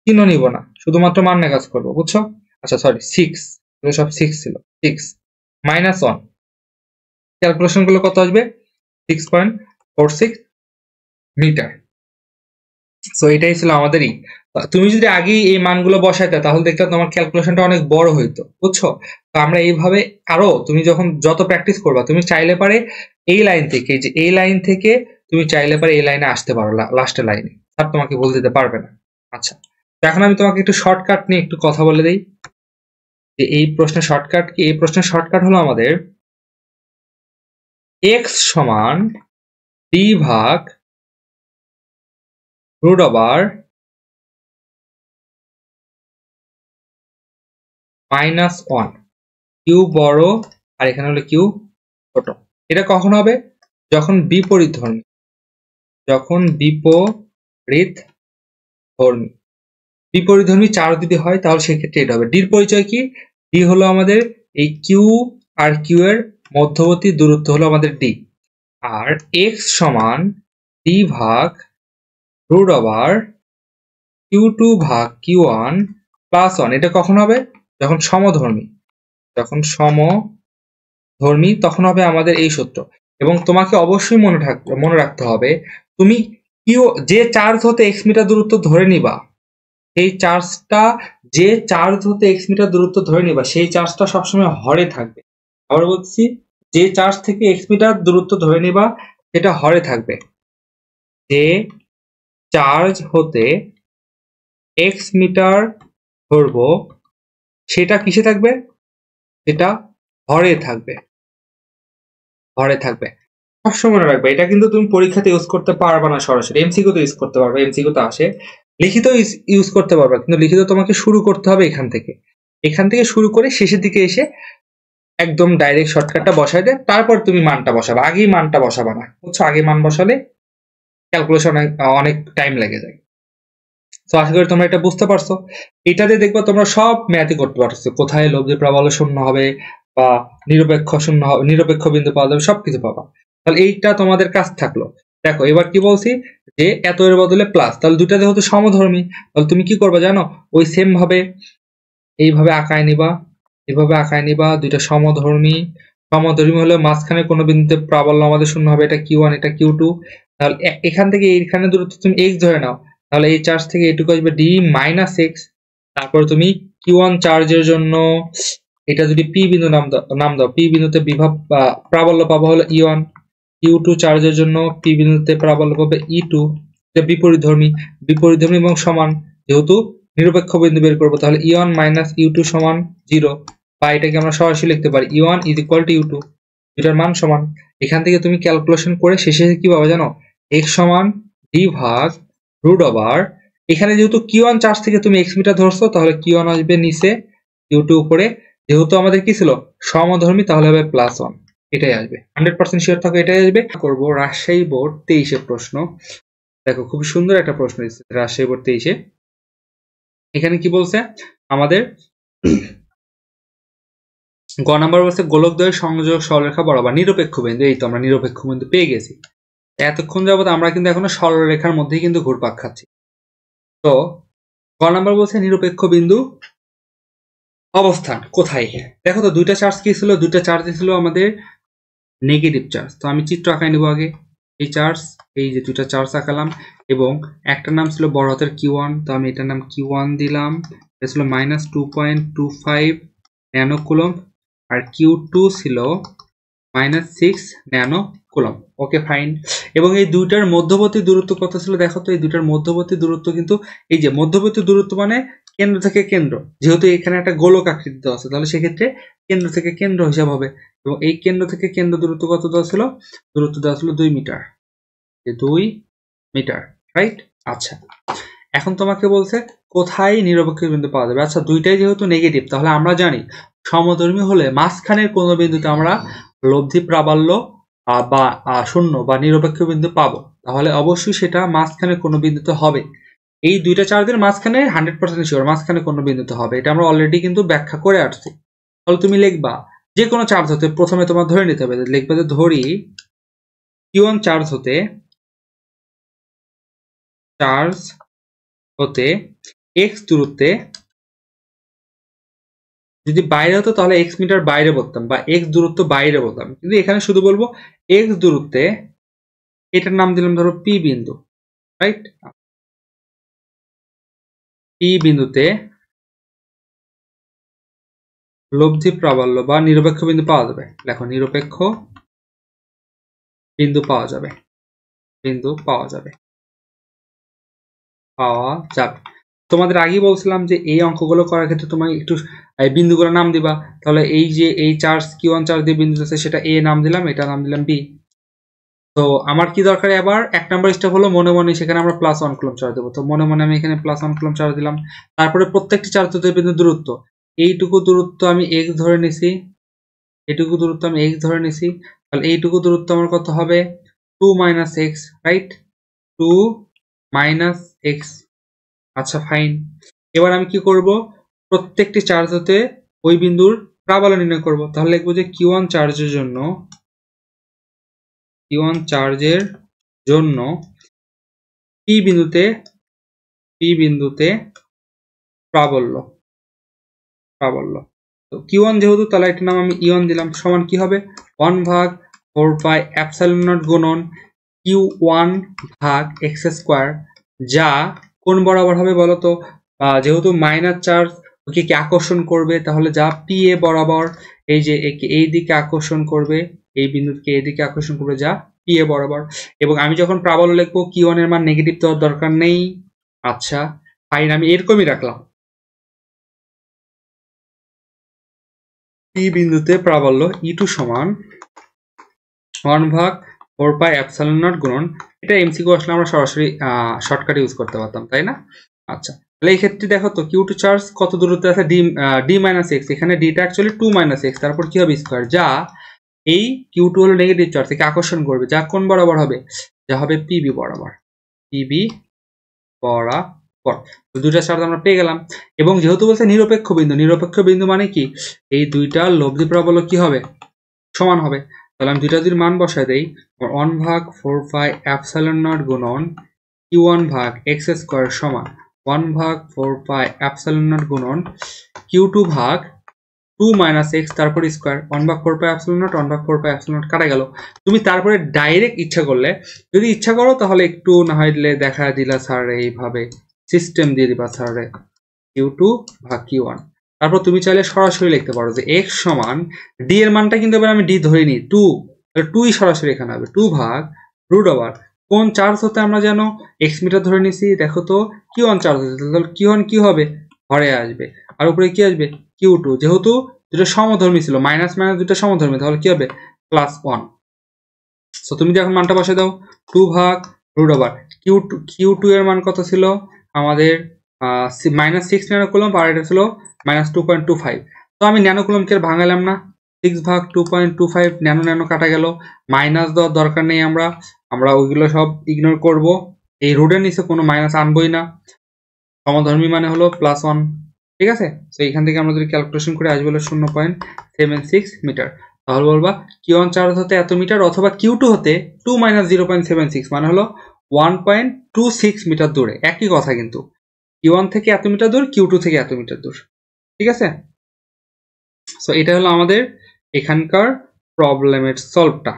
S2: চিহ্ন নিব না, শুধুমাত্র মান নিয়ে কাজ করবো, বুঝছো? আচ্ছা সরি 6, এগুলো সব 6 ছিল, 6 মাইনাস 1, ক্যালকুলেশন গুলো কত আসবে 6.46 মিটার। সো এটাই ছিল আমাদেরই। তুমি যদি আগেই এই মানগুলো বসাইতে তাহলে দেখতে তোমার ক্যালকুলেশনটা অনেক বড় হইতো, বুঝছো? তো আমরা এইভাবে আরো, তুমি যখন যত প্র্যাকটিস করবা তুমি চাইলে পারে এই লাইন থেকে, যে এই লাইন থেকে তুমি চাইলে পারে এই লাইনে আসতে পারো, লাস্টের লাইনে, আর তোমাকে বলে দিতে পারবে না। আচ্ছা, তো এখন আমি তোমাকে একটু শর্টকাট নিয়ে একটু কথা বলে দিই যে এই প্রশ্নের শর্টকাট কি। এই প্রশ্নের শর্টকাট হলো আমাদের x সমান d ভাগ রুট ওভার -1, কিউ বড় আর এখানে হলো কিউ ছোট। এটা কখন হবে? যখন বিপরীতধর্মী, যখন বিপরীতধর্মী চার্জ যদি হয় তাহলে সেক্ষেত্রে এটা হবে। ডির পরিচয় কি? ডি হলো আমাদের এই কিউ আর কিউ এর মধ্যবর্তী দূরত্ব হলো আমাদের ডি, আর এক্স সমান ডি ভাগ রুট ওভার Q2 ভাগ Q1 প্লাস 1। এটা কখন হবে? যখন সমধর্মী, যখন সমধর্মী তখন হবে আমাদের এই সূত্র। এবং তোমাকে অবশ্যই মনে রাখতে হবে, তুমি যে চার্জ হতে x মিটার দূরত্ব ধরে নিবা, সেই চার্জটা, যে চার্জ হতে x মিটার দূরত্ব ধরে নিবা সেই চার্জটা সবসময় হরে থাকবে। আবার বলছি, যে চার্জ থেকে x মিটার দূরত্ব ধরে নিবা সেটা হরে থাকবে। যে চার্জ হতে x মিটার ধরবো সেটা কিসে থাকবে? সেটা হরে থাকবে, হরে থাকবে। সবসময় মনে রাখবে, এটা কিন্তু তুমি পরীক্ষাতে ইউজ করতে পারবে না সরাসরি, এমসিকিউ তে ইউজ করতে পারবে, এমসিকিউ তে আসে, লিখিত ইউজ করতে পারবে, কিন্তু লিখিত তোমাকে শুরু করতে হবে এখান থেকে শুরু করে শেষের দিকে এসে একদম ডাইরেক্ট শর্টকাটটা বসাই দে, তারপর তুমি মানটা বসাবে, আগেই মানটা বসাবে না, বুঝছো? আগে মান বসালে ক্যালকুলেশন অনেক টাইম লেগে যায়। তো আশা করি তোমরা এটা বুঝতে পারছো। এটাতে দেখবো তোমরা সব ম্যাথই করতে পারছো, কোথায় লব্ধি প্রাবল্য শূন্য হবে বা নিরপেক্ষ শূন্য হবে, নিরপেক্ষ বিন্দু পাওয়া যাবে, সবকিছু পাবা। তাহলে এইটা তোমাদের কাজ থাকলো। দেখো এবার কি বলছি, যে এত এর বদলে প্লাস, তাহলে দুইটা যেহেতু সমধর্মী তাহলে তুমি কি করবে জানো? ওই সেম ভাবে এইভাবে আঁকায় নিবা, এভাবে আঁকায় নিবা, দুইটা সমধর্মী হলে মাঝখানে কোনো বিন্দুতে প্রাবল্য আমাদের শূন্য হবে, এটা Q1 এটা Q2। তাহলে এখান থেকে এইখানে দূরত্ব তুমি x ধরে নাও, তাহলে এই চার্জ থেকে এইটুকু আসবে d মাইনাস x। তারপর তুমি Q1 চার্জের জন্য এটা যদি p বিন্দু নাম দাও, p বিন্দুতে বিভব প্রাবল্য পাবো হলো E1, Q2 চার্জের জন্য p বিন্দুতে প্রাবল্য পাবে E2। এটা বিপরীতধর্মী এবং সমান, যেহেতু নিরপেক্ষ বিন্দু বের করবো তাহলে E1 মাইনাস U2 সমান 0, বা এটাকে আমরা সরাসরি লিখতে পারি E1 is equal two U2, এটার মান সমান। এখান থেকে তুমি ক্যালকুলেশন করে শেষে কি পাবে জানো? x সমান d ভাগ রুট ওভার, এখানে যেহেতু Q1 চার্জ থেকে তুমি x মিটার ধরছো তাহলে Q1 আসবে নিচে, Q2 উপরে, যেহেতু আমাদের কি ছিল সমধর্মী তাহলে হবে +1, এটাই আসবে। 100% শিওর থাকো এটাই আসবে। করব রাজশাহী বোর্ড 23 প্রশ্ন। দেখো খুব সুন্দর একটা প্রশ্ন দিচ্ছে রাজশাহী বোর্ড 23। এখানে কি বলছে আমাদের গ নাম্বার বলছে গোলকদ্বয়ের সংযোগ সরলরেখা বরাবর নিরপেক্ষ বিন্দু। এই তো আমরা নিরপেক্ষ বিন্দু পেয়ে গেছি। এতক্ষণ যাবত আমরা কিন্তু এখনো সরলরেখার মধ্যেই কিন্তু ঘুরপাক খাচ্ছি। তো গ নাম্বার বলছে নিরপেক্ষ বিন্দু অবস্থান কোথায়। দেখো তো দুইটা চার্জ কি ছিল? দুইটা চার্জ ছিল আমাদের নেগেটিভ চার্জ। তো আমি চিত্র আঁকাই নেব আগে। এই চার্জ, এই যে দুইটা চার্জ আঁকালাম, এবং একটার নাম ছিল বড় হাতের Q1, তো আমি এটার নাম Q1 দিলাম। এটা ছিল -2.25 ন্যানো কুলম্ব, আর Q2 ছিল -6 ন্যানো কুলম্ব। Okay fine. এবং এই দুইটার মধ্যবর্তী দূরত্ব কত ছিল দেখো তো? এই দুইটার মধ্যবর্তী দূরত্ব কিন্তু, এই যে মধ্যবর্তী দূরত্ব মানে কেন্দ্র থেকে কেন্দ্র, যেহেতু এখানে একটা গোলক আকৃতি দেওয়া আছে তাহলে সেক্ষেত্রে কেন্দ্র থেকে কেন্দ্র হিসাব হবে। এবং এই কেন্দ্র থেকে কেন্দ্র দূরত্ব কত দেওয়া ছিল? দূরত্ব দেওয়া ছিল 2 মিটার, 2 মিটার, রাইট? আচ্ছা, এখন তোমাকে বলছে কোথায় নিরপেক্ষ বিন্দু পাওয়া যাবে? আচ্ছা, দুইটাই যেহেতু নেগেটিভ, তাহলে আমরা জানি সমধর্মী হলে মাঝখানের কোন বিন্দুতে আমরা লব্ধি প্রাবল্য বা শূন্য বা নিরপেক্ষ বিন্দু পাবো, তাহলে অবশ্যই সেটা মাঝখানের কোনো বিন্দুতে হবে। এই দুইটা চার্জের মাঝখানে 100% শিওর মাঝখানে কোনো বিন্দুতে হবে, এটা আমরা অলরেডি কিন্তু ব্যাখ্যা করে আসছি। তাহলে তুমি লিখবা যে কোনো চার্জ হতে, প্রথমে তোমার ধরে নিতে হবে, লিখবে যে ধরি Q1 চার্জ হতে x দূরত্বে, যদি বাইরে হতো তাহলে x মিটার বাইরে বলতাম বা x দূরত্ব বাইরে বলতাম, কিন্তু এখানে শুধু বলবো x দূরত্বে, এটার নাম দিলাম ধরো P বিন্দু, রাইট? P বিন্দুতে লব্ধি প্রাবল্য বা নিরপেক্ষ বিন্দু পাওয়া যাবে। দেখো নিরপেক্ষ বিন্দু পাওয়া যাবে, তোমাদের আগেই বলছিলাম যে এই অঙ্কগুলো করার ক্ষেত্রে তোমায় একটু বিন্দুগুলো নাম দিবা। তাহলে এই যে এই চার্জ Q1 চার্জ দিয়ে বিন্দু আছে, সেটা A নাম দিলাম, এটা নাম দিলাম B। তো আমার কি দরকার, এবার 1 নম্বর স্টেপ হলো মনে মনে সেখানে আমরা +1 কুলম্ব চার্জ দেবো। তো মনে মনে আমি এখানে +1 কুলম্ব চার্জ দিলাম। তারপরে প্রত্যেকটি চার্জ হতে বিন্দু দূরত্ব, এইটুকু দূরত্ব আমি x ধরে নিছি, তাহলে এইটুকু দূরত্ব আমার কত হবে? 2 - x, রাইট? 2 - x। আচ্ছা ফাইন, এবার আমি কি করব, প্রত্যেকটি চার্জ হতে ওই বিন্দুর প্রাবল্য নির্ণয় করব। তাহলে লিখব যে Q1 চার্জের জন্য P বিন্দুতে প্রাবল্য। তো Q1 যেহেতু, তাহলে এটার নাম আমি E1 দিলাম, সমান কি হবে 1/4πε0 গুণন Q1 ভাগ x², যা কোন বরাবর হবে বলতো? যেহেতু মাইনাস চার্জ ওকে কি আকর্ষণ করবে, তাহলে যা PA বরাবর, এই যে একে এই দিকে আকর্ষণ করবে, এই বিন্দুকে এই দিকে আকর্ষণ করবে, যা PA বরাবর। এবং আমি যখন প্রাবল্য লিখবো Q1 এর মান নেগেটিভ দেওয়ার দরকার নেই। আচ্ছা ফাইন, আমি এরকমই রাখলাম, P বিন্দুতে প্রাবল্য E2 সমান 1/4πε0 গুণন, এটা MCQ আসলে আমরা সরাসরি শর্টকাট ইউজ করতে পারতাম, তাই না? আচ্ছা, তাহলে এই ক্ষেত্রে দেখো তো Q2 চার্জ কত দূরত্বে আছে? d - x, এখানে d টা অ্যাকচুয়ালি 2 - x, তারপর কি হবে স্কয়ার, যা এই Q2 হলো নেগেটিভ চার্জ, একে আকর্ষণ করবে, যা কোন বরাবর হবে? যা হবে PB বরাবর। তো দুইটা চার্জ আমরা পেয়ে গেলাম। এবং যেহেতু বলছে নিরপেক্ষ বিন্দু মানে কি, এই দুইটা লব্ধি প্রাবল্য কি হবে? সমান হবে। তাহলে আমি দুইটা যদি মান বসাই দেই, 1/4πε0 গুণন Q1 ভাগ x² সমান 1/4πε0 গুণন Q2 ভাগ 2 - x, তারপর স্কয়ার 1/4πε0 কাটা গেল। তুমি তারপরে ডাইরেক্ট যদি ইচ্ছা করো তাহলে একটু না হইলে দেখা দিলা স্যার এইভাবে সিস্টেম দিয়ে দিবা স্যার Q2 ভাগ Q1। তারপর তুমি চাইলে সরাসরি লিখতে পারো যে x সমান d এর মানটা কিন্তু এবার আমি d ধরে নিই 2, তাহলে 2ই সরাসরি এখানে হবে 2 ভাগ √, কোন চার্জ হতে আমরা যেন x মিটার ধরে নিছি, দেখো তো Q1 চার্জ হতে, তাহলে Q1 কি হবে? হরে আসবে, আর উপরে কি আসবে? Q2, যেহেতু দুটো সমধর্মী ছিল, মাইনাস দুটো সমধর্মী, তাহলে কি হবে? +1। সো তুমি যখন মানটা বসে দাও 2 ভাগ √, Q2 এর মান কত ছিল আমাদের? -6 ন্যানোকুলম্ব, আর এটা ছিল -2.25। তো আমি ন্যানোকুলম্বকে ভাঙালাম না, 6 ভাগ 2.25 ন্যানো কাটা গেল, মাইনাস দেওয়ার দরকার নেই, আমরা ওইগুলো সব ইগনোর করব, এই রুটের নিচে কোনো মাইনাস আনবই না, সমধর্মী মানে হলো +1, ঠিক আছে? তো এখান থেকে আমরা যদি ক্যালকুলেশন করে আসবে হলো 0.76 মিটার। তাহলে বলবা Q1 চার্জ হতে এত মিটার, অথবা Q2 হতে 2 - 0.76 মানে হলো 1.26 মিটার দূরে, একই কথা কিন্তু Q1 থেকে এত মিটার দূর, Q2 থেকে এত মিটার দূর, ঠিক আছে? সো এটা হলো আমাদের এখানকার প্রবলেমের সলভটা।